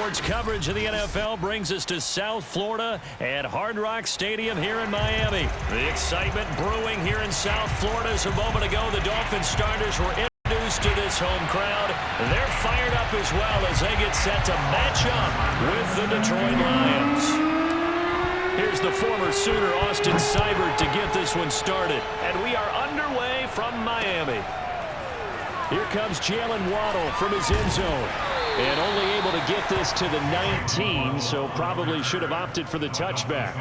Sports coverage of the NFL brings us to South Florida at Hard Rock Stadium here in Miami. The excitement brewing here in South Florida as a moment ago the Dolphins starters were introduced to this home crowd. They're fired up as well as they get set to match up with the Detroit Lions. Here's the former Sooner Austin Seibert to get this one started. And we are underway from Miami. Here comes Jalen Waddle from his end zone. And only able to get this to the 19, so probably should have opted for the touchback.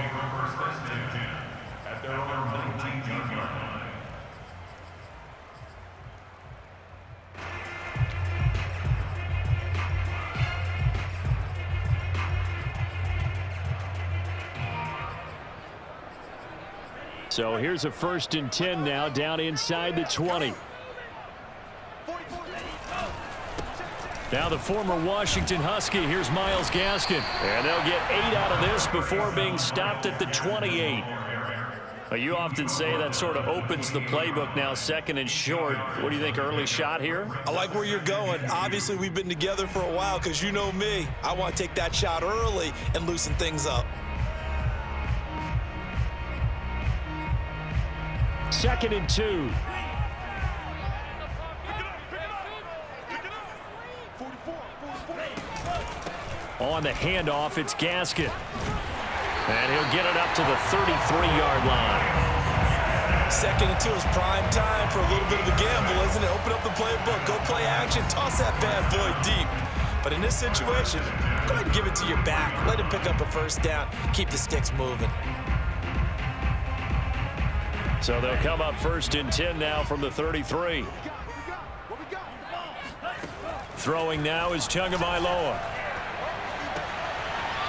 So here's a 1st and 10 now, down inside the 20. Now the former Washington Husky, here's Myles Gaskin. And they'll get 8 out of this before being stopped at the 28. Well, you often say that sort of opens the playbook now, 2nd and short. What do you think, early shot here? I like where you're going. Obviously, we've been together for a while because you know me. I want to take that shot early and loosen things up. 2nd and 2. On the handoff, it's Gaskin. And he'll get it up to the 33-yard line. 2nd and 2 is prime time for a little bit of a gamble, isn't it? Open up the playbook, go play action, toss that bad boy deep. But in this situation, go ahead and give it to your back. Let him pick up a 1st down. Keep the sticks moving. So they'll come up 1st and 10 now from the 33. Throwing now is Tagovailoa.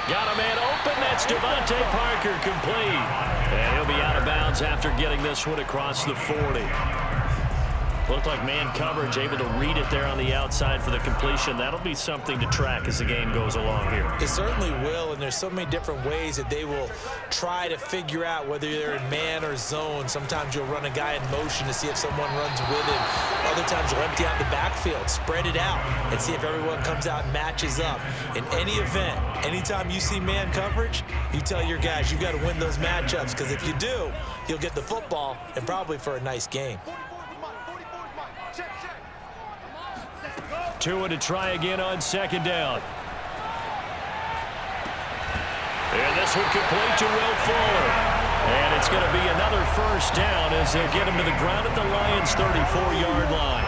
Got a man open. That's Devontae Parker, complete. And he'll be out of bounds after getting this one across the 40. Looked like man coverage, able to read it there on the outside for the completion. That'll be something to track as the game goes along here. It certainly will, and there's so many different ways that they will try to figure out whether they're in man or zone. Sometimes you'll run a guy in motion to see if someone runs with him. Other times you'll empty out the backfield, spread it out, and see if everyone comes out and matches up. In any event, anytime you see man coverage, you tell your guys you got to win those matchups, because if you do, you'll get the football and probably for a nice game. Tua to try again on 2nd down. And this one complete to Will Fuller. And it's going to be another 1st down as they'll get him to the ground at the Lions' 34-yard line.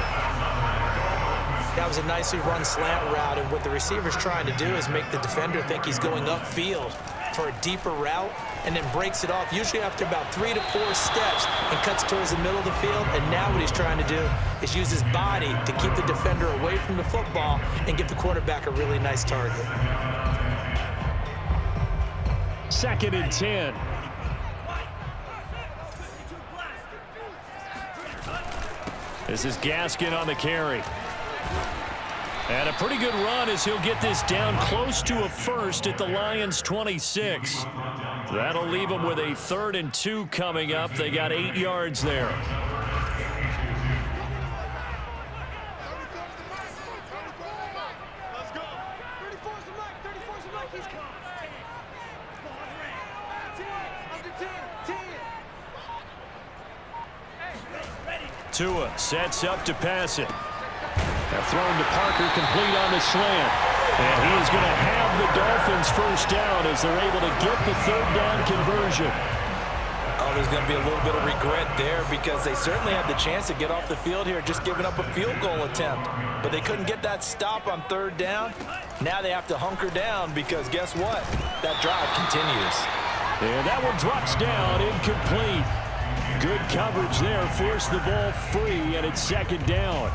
That was a nicely run slant route, and what the receiver's trying to do is make the defender think he's going upfield for a deeper route, and then breaks it off, usually after about 3 to 4 steps, and cuts towards the middle of the field. And now what he's trying to do is use his body to keep the defender away from the football and give the quarterback a really nice target. 2nd and 10. This is Gaskin on the carry. And a pretty good run as he'll get this down close to a 1st at the Lions' 26. That'll leave them with a 3rd and 2 coming up. They got 8 yards there. Tua sets up to pass it. Now thrown to Parker, complete on the slant. And he is going to have the Dolphins 1st down as they're able to get the 3rd down conversion. Oh, there's going to be a little bit of regret there because they certainly had the chance to get off the field here, just giving up a field goal attempt. But they couldn't get that stop on 3rd down. Now they have to hunker down because guess what? That drive continues. And that one drops down, incomplete. Good coverage there, forced the ball free, and it's 2nd down.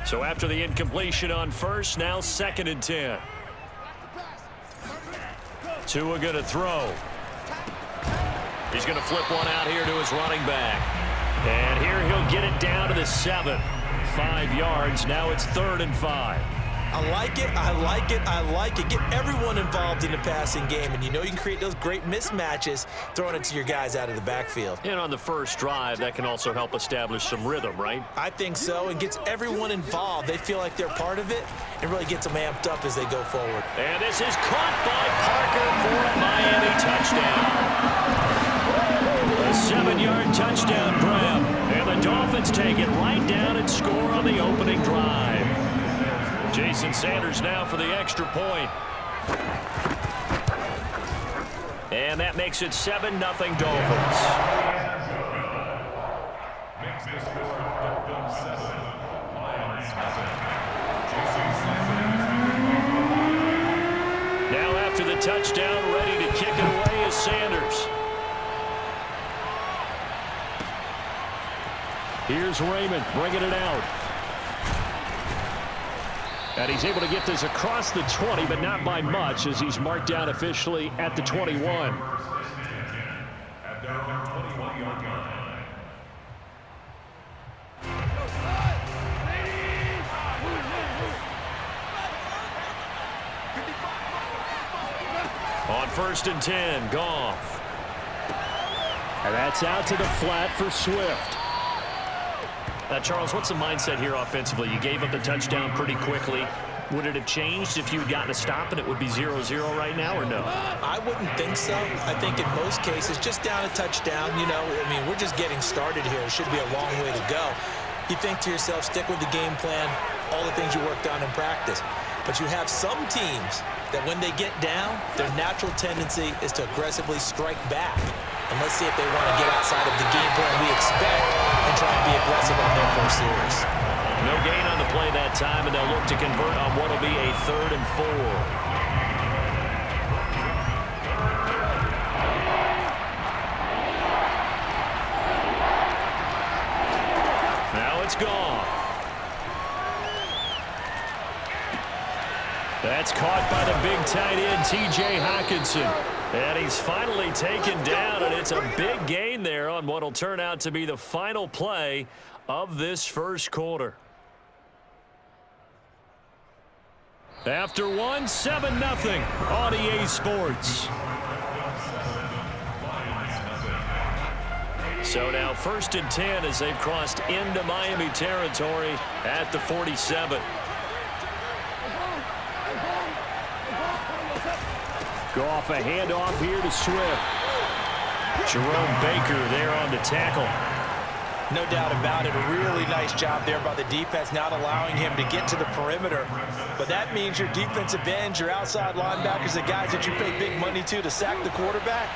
So after the incompletion on 1st, now 2nd and 10. Tua going to throw. He's going to flip one out here to his running back. And here he'll get it down to the 7. 5 yards. Now it's 3rd and 5. I like it. I like it. I like it. Get everyone involved in the passing game, and you know you can create those great mismatches throwing it to your guys out of the backfield. And on the first drive, that can also help establish some rhythm, right? I think so, and gets everyone involved. They feel like they're part of it, and really gets them amped up as they go forward. And this is caught by Parker for a Miami touchdown. A 7-yard touchdown grab. And the Dolphins take it right down and score on the opening drive. Jason Sanders now for the extra point. And that makes it 7-0 Dolphins. Now after the touchdown, ready to kick it away is Sanders. Here's Raymond bringing it out. And he's able to get this across the 20, but not by much, as he's marked down officially at the 21. On 1st and 10, Goff. And that's out to the flat for Swift. Charles, what's the mindset here offensively? You gave up the touchdown pretty quickly. Would it have changed if you had gotten a stop and it would be 0-0 right now, or no? I wouldn't think so. I think in most cases, just down a touchdown, you know, I mean, we're just getting started here. It should be a long way to go. You think to yourself, stick with the game plan, all the things you worked on in practice. But you have some teams that when they get down, their natural tendency is to aggressively strike back. And let's see if they want to get outside of the game plan we expect and try and be aggressive on their first series. No gain on the play that time, and they'll look to convert on what will be a 3rd and 4. Now it's gone. That's caught by the big tight end, T.J. Hockenson. And he's finally taken down, and it's a big gain there on what will turn out to be the final play of this first quarter. After one, 7-0 on EA Sports. So now 1st and 10 as they've crossed into Miami territory at the 47. Goff, a handoff here to Swift. Jerome Baker there on the tackle. No doubt about it. A really nice job there by the defense, not allowing him to get to the perimeter. But that means your defensive ends, your outside linebackers, the guys that you pay big money to sack the quarterback,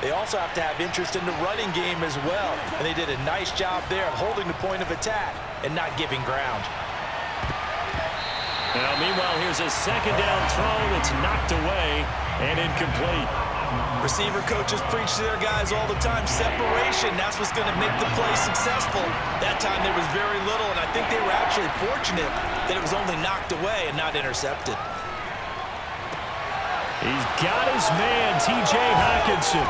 they also have to have interest in the running game as well. And they did a nice job there of holding the point of attack and not giving ground. Now, meanwhile, here's a 2nd down throw that's knocked away and incomplete. Receiver coaches preach to their guys all the time, separation. That's what's going to make the play successful. That time there was very little, and I think they were actually fortunate that it was only knocked away and not intercepted. He's got his man, T.J. Hockenson,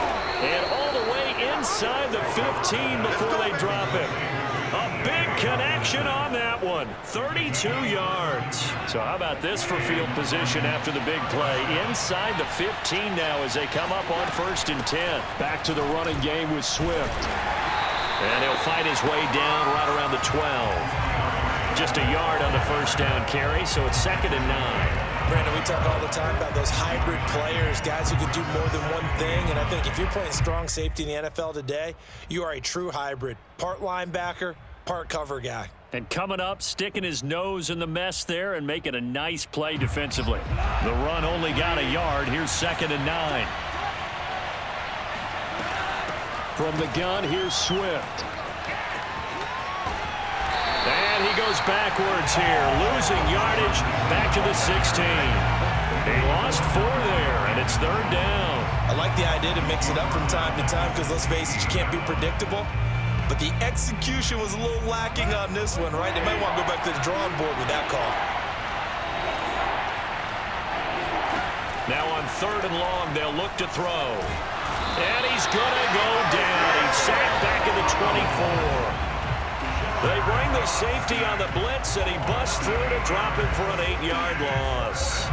and all the way inside the 15 before they drop him. A big connection on that one. 32 yards. So how about this for field position after the big play? Inside the 15 now as they come up on 1st and 10. Back to the running game with Swift. And he'll fight his way down right around the 12. Just a yard on the 1st down carry, so it's 2nd and 9. Brandon, we talk all the time about those hybrid players, guys who can do more than one thing. And I think if you're playing strong safety in the NFL today, you are a true hybrid. Part linebacker, part cover guy. And coming up, sticking his nose in the mess there and making a nice play defensively. The run only got a yard. Here's 2nd and 9. From the gun, here's Swift. And he goes backwards here, losing yardage back to the 16. He lost 4 there, and it's 3rd down. I like the idea to mix it up from time to time because, let's face it, you can't be predictable. But the execution was a little lacking on this one, right? They might want to go back to the drawing board with that call. Now on 3rd and long, they'll look to throw. And he's going to go down. He's sacked back at the 24. They bring the safety on the blitz, and he busts through to drop him for an 8-yard loss.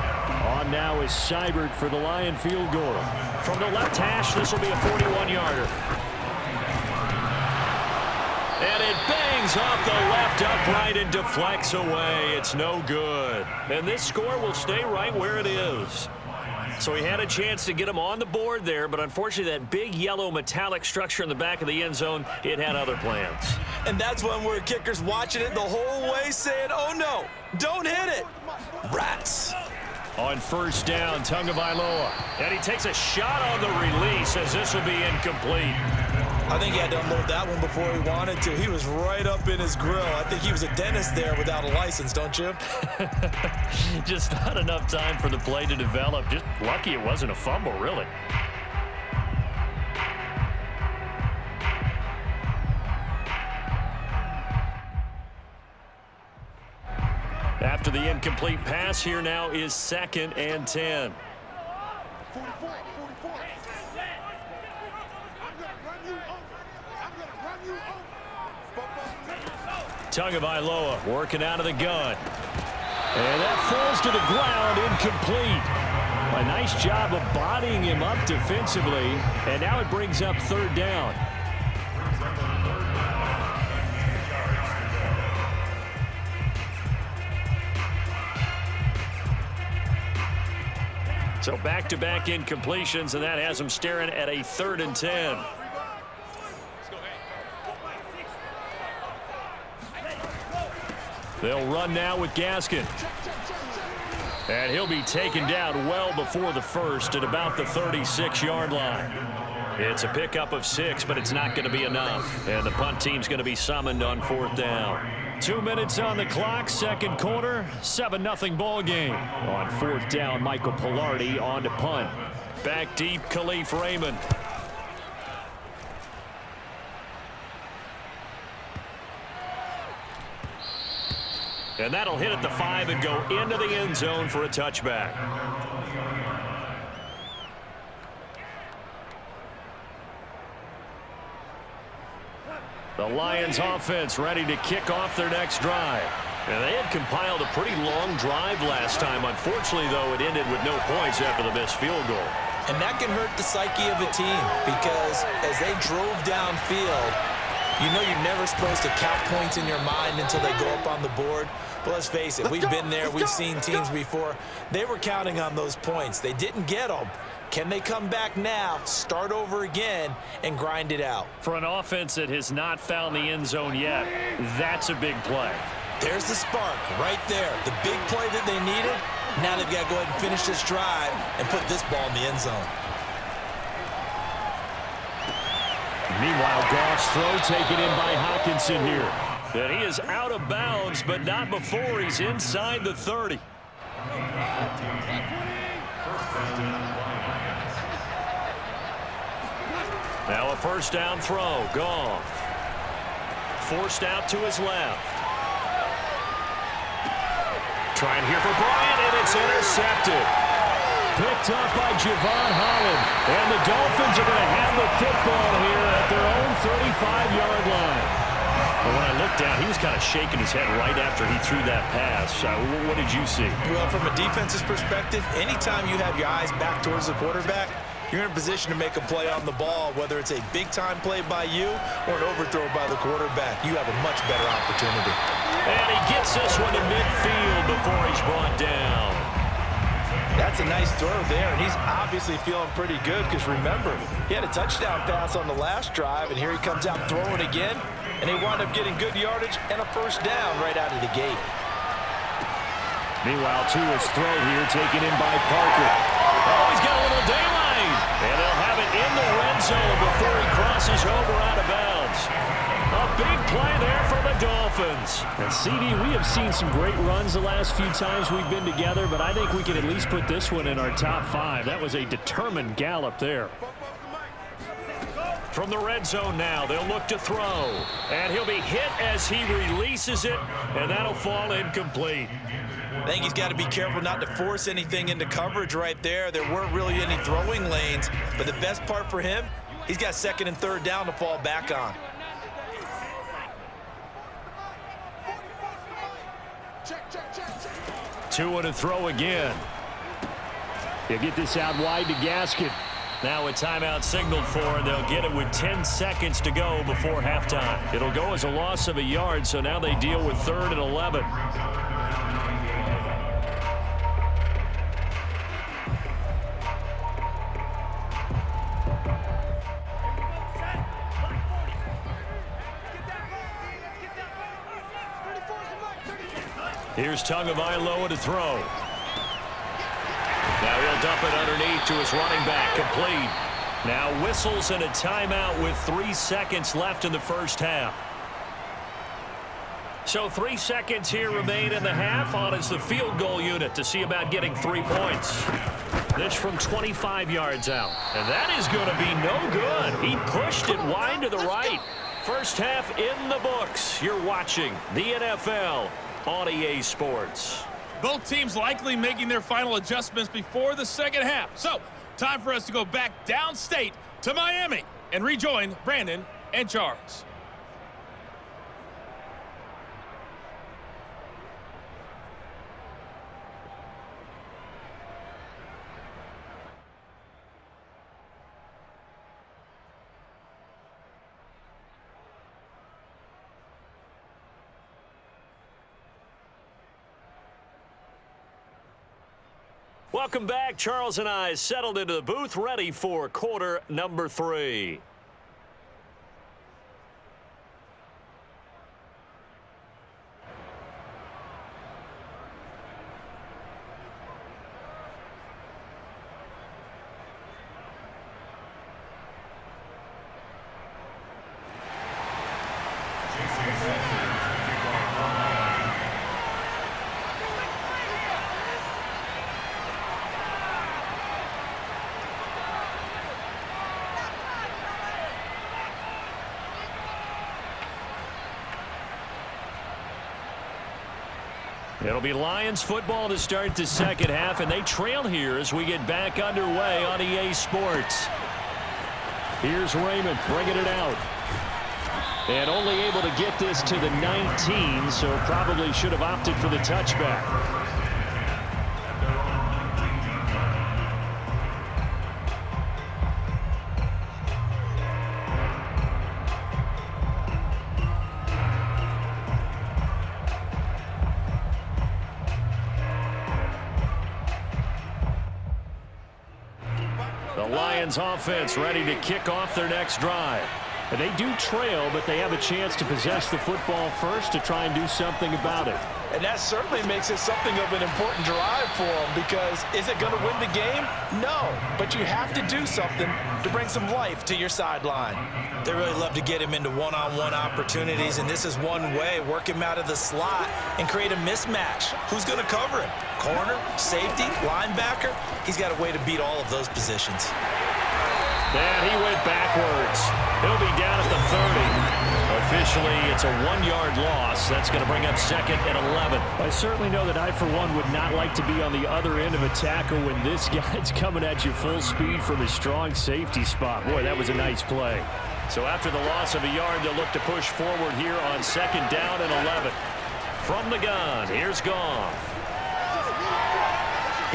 On now is Seibert for the Lion field goal. From the left hash, this will be a 41-yarder. And it bangs off the left upright and deflects away. It's no good. And this score will stay right where it is. So he had a chance to get him on the board there, but unfortunately that big yellow metallic structure in the back of the end zone, it had other plans. And that's one where kicker's watching it the whole way saying, oh no, don't hit it. Rats. On first down, Tagovailoa. And he takes a shot on the release as this will be incomplete. I think he had to unload that one before he wanted to. He was right up in his grill. I think he was a dentist there without a license, don't you? Just not enough time for the play to develop. Just lucky it wasn't a fumble, really. After the incomplete pass, here now is 2nd and 10. Tagovailoa working out of the gun. And that falls to the ground, incomplete. A nice job of bodying him up defensively. And now it brings up 3rd down. So back-to-back incompletions, and that has him staring at a 3rd and 10. They'll run now with Gaskin. And he'll be taken down well before the first at about the 36-yard line. It's a pickup of 6, but it's not going to be enough. And the punt team's going to be summoned on 4th down. 2 minutes on the clock, 2nd quarter, 7-0 ball game. On 4th down, Michael Pilardi on to punt. Back deep, Khalif Raymond. And that'll hit at the 5 and go into the end zone for a touchback. The Lions offense ready to kick off their next drive. And they had compiled a pretty long drive last time. Unfortunately, though, it ended with no points after the missed field goal. And that can hurt the psyche of a team because as they drove downfield, you know you're never supposed to count points in your mind until they go up on the board. But let's face it, we've been there. We've seen teams before. They were counting on those points. They didn't get them. Can they come back now, start over again, and grind it out? For an offense that has not found the end zone yet, that's a big play. There's the spark right there. The big play that they needed. Now they've got to go ahead and finish this drive and put this ball in the end zone. Meanwhile, Goff's throw taken in by Hockenson here. And he is out of bounds, but not before he's inside the 30. Now a first down throw. Goff. Forced out to his left. Trying here for Bryant, and it's intercepted. Picked up by Javon Holland. And the Dolphins are going to have the football here at their own 35-yard line. But when I looked down, he was kind of shaking his head right after he threw that pass. What did you see? Well, from a defense's perspective, anytime you have your eyes back towards the quarterback, you're in a position to make a play on the ball, whether it's a big-time play by you or an overthrow by the quarterback. You have a much better opportunity. And he gets this one to midfield before he's brought down. That's a nice throw there, and he's obviously feeling pretty good because, remember, he had a touchdown pass on the last drive, and here he comes out throwing again, and he wound up getting good yardage and a first down right out of the gate. Meanwhile, Tua's throw here taken in by Parker. Oh, he's got a little daylight. And they'll have it in the red zone before he crosses over out of bounds. A big play there for the Dolphins. And CD, we have seen some great runs the last few times we've been together, but I think we can at least put this one in our top 5. That was a determined gallop there. From the red zone now, they'll look to throw. And he'll be hit as he releases it, and that'll fall incomplete. I think he's got to be careful not to force anything into coverage right there. There weren't really any throwing lanes, but the best part for him, he's got 2nd and 3rd down to fall back on. Two to throw again. He'll get this out wide to Gaskin. Now a timeout signaled for, and they'll get it with 10 seconds to go before halftime. It'll go as a loss of a yard, so now they deal with 3rd and 11. Here's Tagovailoa to throw. Now he'll dump it underneath to his running back, complete. Now whistles and a timeout with 3 seconds left in the first half. So 3 seconds here remain in the half. On is the field goal unit to see about getting 3 points. This from 25 yards out. And that is going to be no good. He pushed it wide to the right. First half in the books. You're watching the NFL on EA Sports. Both teams likely making their final adjustments before the second half. So, time for us to go back downstate to Miami and rejoin Brandon and Charles. Welcome back. Charles and I settled into the booth, ready for quarter number 3. It'll be Lions football to start the second half, and they trail here as we get back underway on EA Sports. Here's Raymond bringing it out. And only able to get this to the 19, so probably should have opted for the touchback. Lions offense ready to kick off their next drive. And they do trail, but they have a chance to possess the football first to try and do something about it. And that certainly makes it something of an important drive for them, because is it going to win the game? No, but you have to do something to bring some life to your sideline. They really love to get him into one-on-one opportunities, and this is one way. Work him out of the slot and create a mismatch. Who's going to cover him? Corner, safety, linebacker? He's got a way to beat all of those positions. And he went backwards. He'll be down at the 30. Officially, it's a 1-yard loss. That's going to bring up 2nd and 11. I certainly know that I, for one, would not like to be on the other end of a tackle when this guy's coming at you full speed from his strong safety spot. Boy, that was a nice play. So after the loss of a yard, they'll look to push forward here on 2nd down and 11. From the gun, here's Goff.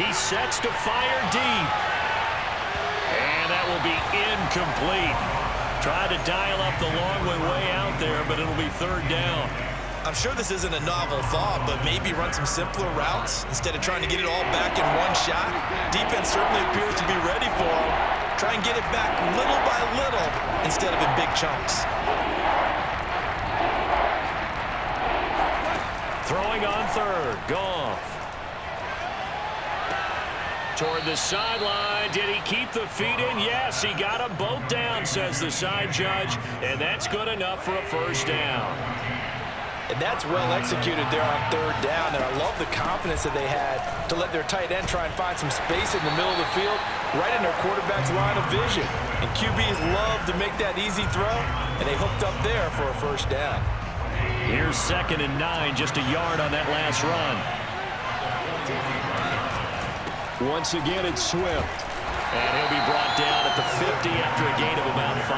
He sets to fire deep. And that will be incomplete. Tried to dial up the long way out there, but it'll be 3rd down. I'm sure this isn't a novel thought, but maybe run some simpler routes instead of trying to get it all back in one shot. Defense certainly appears to be ready for him. Try and get it back little by little instead of in big chunks. Throwing on 3rd, Goff. Toward the sideline. Did he keep the feet in? Yes, he got them both down, says the side judge, and that's good enough for a 1st down. And that's well executed there on 3rd down, and I love the confidence that they had to let their tight end try and find some space in the middle of the field, right in their quarterback's line of vision. And QBs love to make that easy throw, and they hooked up there for a 1st down. Here's 2nd and 9, just a yard on that last run. Once again, it's Swift. And he'll be brought down at the 50 after a gain of about 5.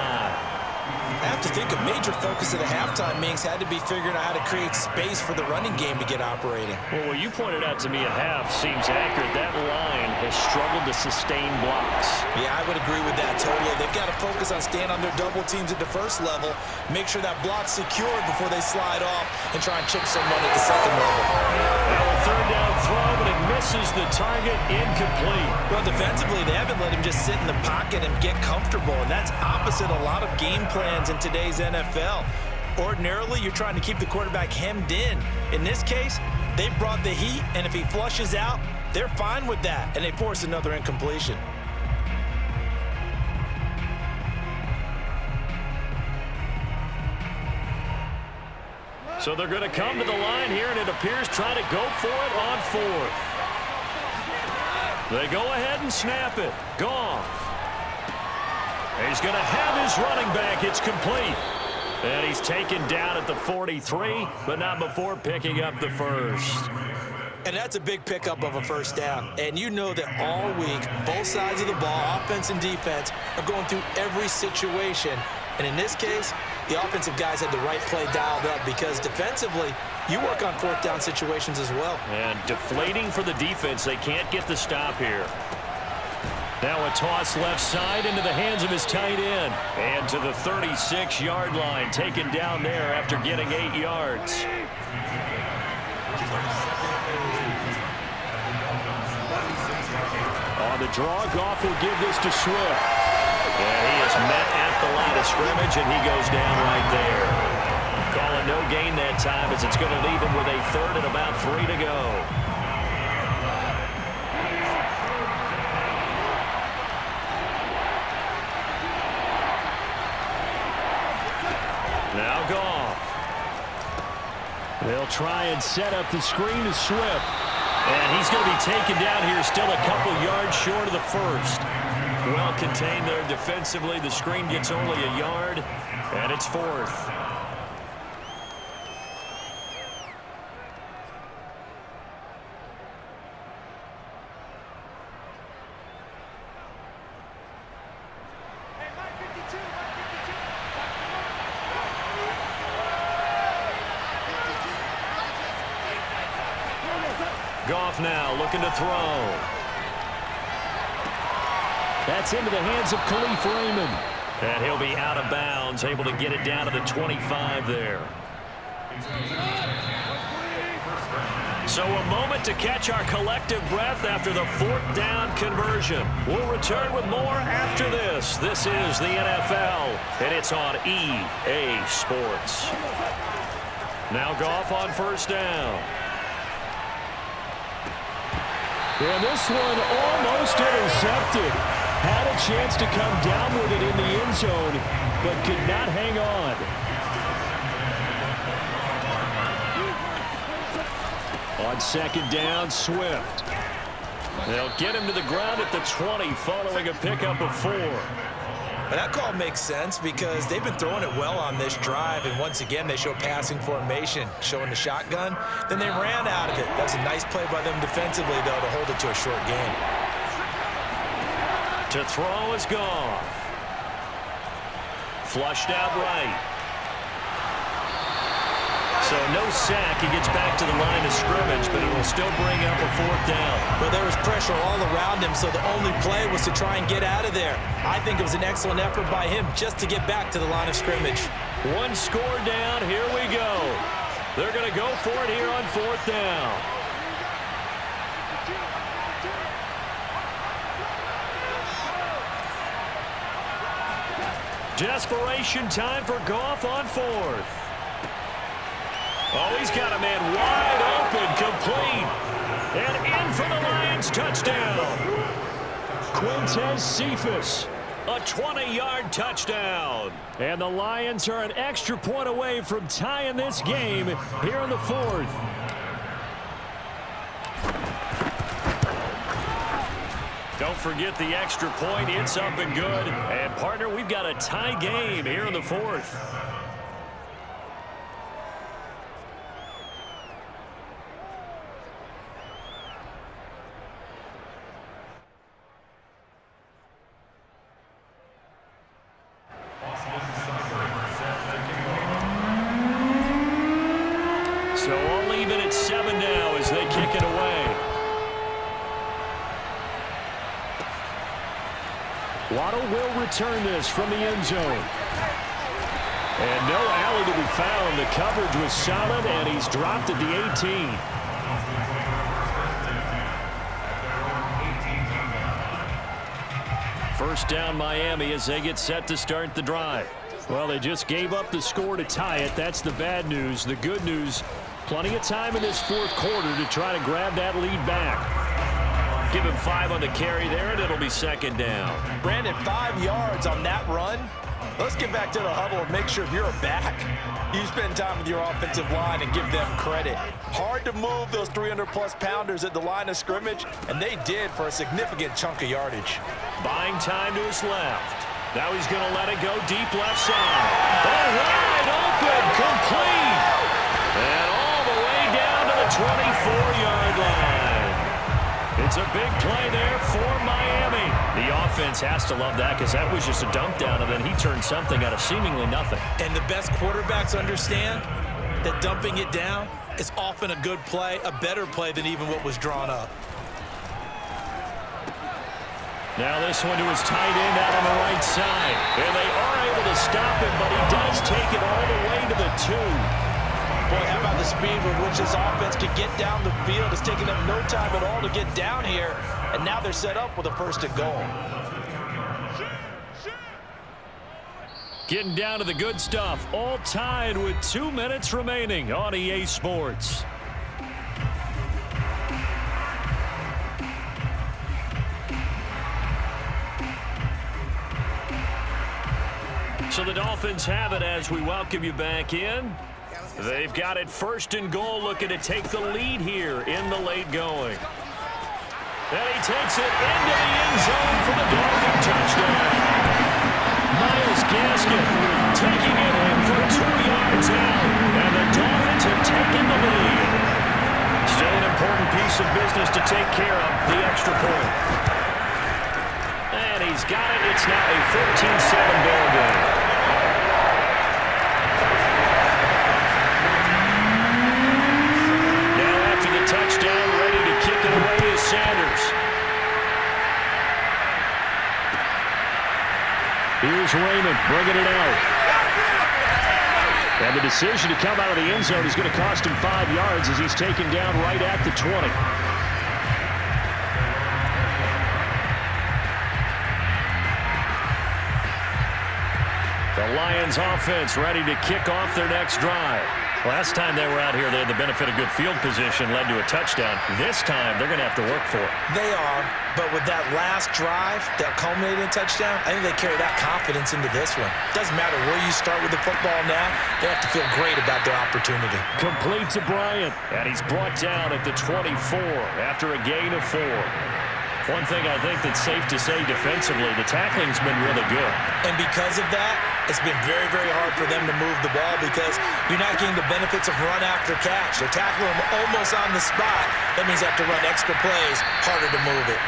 have to think a major focus of the halftime meetings had to be figuring out how to create space for the running game to get operating. Well, what you pointed out to me at half seems accurate. That line has struggled to sustain blocks. Yeah, I would agree with that totally. They've got to focus on staying on their double teams at the first level, make sure that block's secured before they slide off and try and chip someone at the second level. Now a third down throw, but it misses the target, incomplete. Well, defensively, they haven't let him just sit in the pocket and get comfortable, and that's opposite a lot of game plans in today's NFL. Ordinarily, you're trying to keep the quarterback hemmed in. In this case, they brought the heat, and if he flushes out, they're fine with that, and they force another incompletion. So they're going to come to the line here, and it appears trying to go for it on fourth. They go ahead and snap it. Goff. He's going to have his running back. It's complete. And he's taken down at the 43, but not before picking up the first. And that's a big pickup of a first down. And you know that all week, both sides of the ball, offense and defense, are going through every situation. And in this case, the offensive guys had the right play dialed up because defensively, you work on fourth down situations as well. And deflating for the defense. They can't get the stop here. Now a toss left side into the hands of his tight end. And to the 36-yard line, taken down there after getting 8 yards. On the draw, Goff will give this to Swift. And he is met at the line of scrimmage, and he goes down right there. Calling no gain that time as it's going to leave him with a third and about 3 to go. Now Goff. They'll try and set up the screen to Swift. And he's going to be taken down here, still a couple yards short of the first. Well contained there defensively. The screen gets only a yard, and it's fourth. Goff now looking to throw. That's into the hands of Khalif Raymond. And he'll be out of bounds, able to get it down to the 25 there. So a moment to catch our collective breath after the fourth down conversion. We'll return with more after this. This is the NFL, and it's on EA Sports. Now Goff on first down. And this one almost intercepted. Had a chance to come down with it in the end zone, but could not hang on. On second down, Swift. They'll get him to the ground at the 20 following a pickup of 4. But that call makes sense because they've been throwing it well on this drive, and once again they show passing formation, showing the shotgun. Then they ran out of it. That's a nice play by them defensively, though, to hold it to a short gain. To throw is Goff. Flushed out right. So no sack. He gets back to the line of scrimmage, but it will still bring up a fourth down. But there was pressure all around him, so the only play was to try and get out of there. I think it was an excellent effort by him just to get back to the line of scrimmage. One score down. Here we go. They're going to go for it here on fourth down. Desperation time for Goff on fourth. Oh, he's got a man wide open, complete. And in for the Lions, touchdown. Quintez Cephas, a 20-yard touchdown. And the Lions are an extra point away from tying this game here in the fourth. Don't forget the extra point. It's up and good. And, partner, we've got a tie game here in the fourth. So I'll leave it at 7 now as they kick it away. Waddle will return this from the end zone. And no alley to be found. The coverage was solid, and he's dropped at the 18. First down Miami as they get set to start the drive. Well, they just gave up the score to tie it. That's the bad news. The good news, plenty of time in this fourth quarter to try to grab that lead back. Give him 5 on the carry there, and it'll be second down. Brandon, 5 yards on that run. Let's get back to the huddle and make sure you're a back. You spend time with your offensive line and give them credit. Hard to move those 300-plus pounders at the line of scrimmage, and they did for a significant chunk of yardage. Buying time to his left. Now he's going to let it go deep left side. Oh, wide open, complete. And all the way down to the 24-yard line. It's a big play there for Miami. The offense has to love that because that was just a dump down, and then he turned something out of seemingly nothing. And the best quarterbacks understand that dumping it down is often a good play, a better play than even what was drawn up. Now this one to his tight end out on the right side. And they are able to stop him, but he does take it all the way to the 2. Boy, how about the speed with which this offense can get down the field? It's taken them no time at all to get down here, and now they're set up with a first and goal. Getting down to the good stuff. All tied with 2 minutes remaining on EA Sports. So the Dolphins have it as we welcome you back in. They've got it first and goal, looking to take the lead here in the late going. And he takes it into the end zone for the Dolphin touchdown. Myles Gaskin taking it in for 2 yards out, and the Dolphins have taken the lead. Still an important piece of business to take care of, the extra point. And he's got it. It's now a 14-7 ball game. Touchdown, ready to kick it away is Sanders. Here's Raymond bringing it out. And the decision to come out of the end zone is going to cost him 5 yards as he's taken down right at the 20. The Lions offense ready to kick off their next drive. Last time they were out here, they had the benefit of good field position, led to a touchdown. This time, they're going to have to work for it. They are, but with that last drive, that culminating touchdown, I think they carry that confidence into this one. Doesn't matter where you start with the football now, they have to feel great about their opportunity. Complete to Bryant. And he's brought down at the 24 after a gain of 4. One thing I think that's safe to say defensively, the tackling's been really good. And because of that, it's been very, very hard for them to move the ball because you're not getting the benefits of run after catch. They're tackling them almost on the spot. That means they have to run extra plays, harder to move it.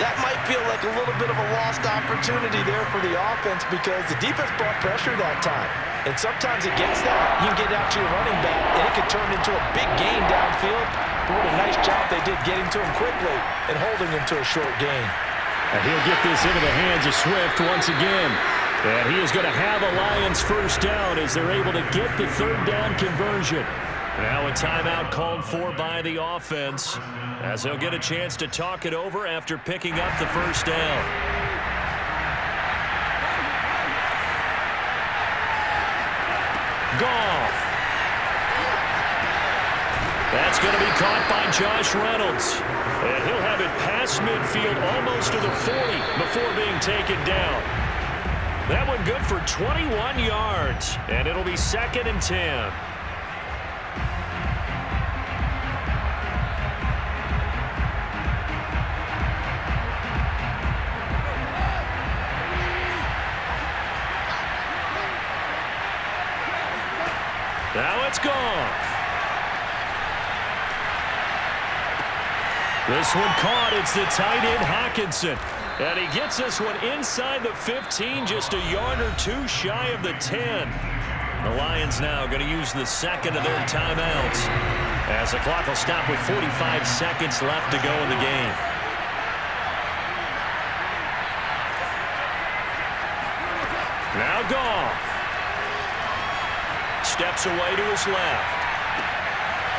That might feel like a little bit of a lost opportunity there for the offense because the defense brought pressure that time. And sometimes against that, you can get out to your running back, and it could turn into a big gain downfield. But what a nice job they did getting to him quickly and holding him to a short gain. And he'll get this into the hands of Swift once again. And he is going to have a Lions first down as they're able to get the third down conversion. Now a timeout called for by the offense as they'll get a chance to talk it over after picking up the first down. Goff. That's going to be caught by Josh Reynolds. And he'll have it past midfield almost to the 40 before being taken down. That one good for 21 yards. And it'll be 2nd and 10. Now it's Goff. This one caught. It's the tight end, Hockenson. And he gets this one inside the 15, just a yard or two shy of the 10. The Lions now going to use the second of their timeouts as the clock will stop with 45 seconds left to go in the game. Now Goff. Steps away to his left.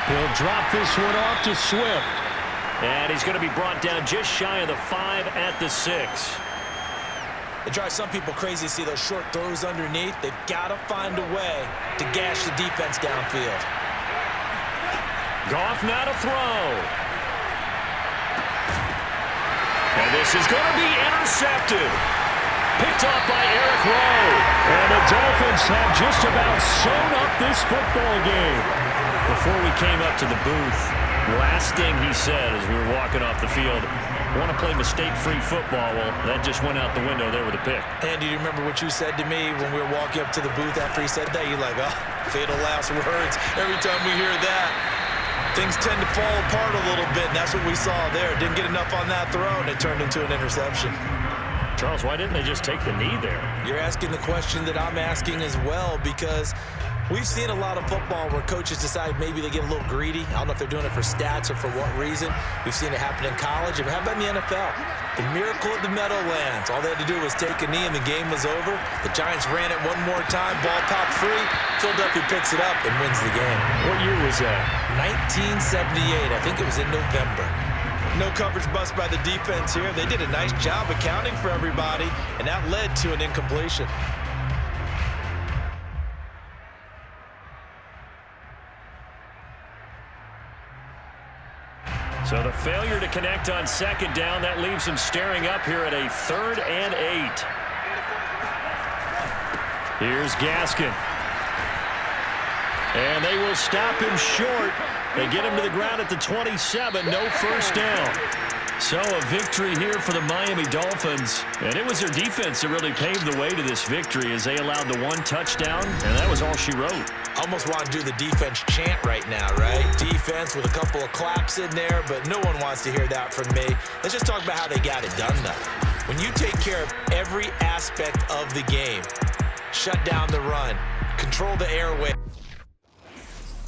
He'll drop this one off to Swift. And he's going to be brought down just shy of the 5 at the 6. It drives some people crazy to see those short throws underneath. They've got to find a way to gash the defense downfield. Goff now to throw. And this is going to be intercepted. Picked off by Eric Rowe. And the Dolphins have just about sewn up this football game. Before we came up to the booth, last thing he said as we were walking off the field, want to play mistake-free football. Well, that just went out the window there with a pick. And do you remember what you said to me when we were walking up to the booth after he said that? You're like, oh, fatal last words. Every time we hear that, things tend to fall apart a little bit, and that's what we saw there. Didn't get enough on that throw, and it turned into an interception. Charles, why didn't they just take the knee there? You're asking the question that I'm asking as well, because we've seen a lot of football where coaches decide maybe they get a little greedy. I don't know if they're doing it for stats or for what reason. We've seen it happen in college. And how about in the NFL? The miracle at the Meadowlands. All they had to do was take a knee and the game was over. The Giants ran it one more time. Ball popped free. Philadelphia picks it up and wins the game. What year was that? 1978. I think it was in November. No coverage bust by the defense here. They did a nice job accounting for everybody, and that led to an incompletion. So the failure to connect on second down, that leaves him staring up here at a 3rd and 8. Here's Gaskin. And they will stop him short. They get him to the ground at the 27, no first down. So a victory here for the Miami Dolphins. And it was their defense that really paved the way to this victory as they allowed the 1 touchdown, and that was all she wrote. Almost want to do the defense chant right now, right? Defense with a couple of claps in there, but no one wants to hear that from me. Let's just talk about how they got it done, though. When you take care of every aspect of the game, shut down the run, control the airway.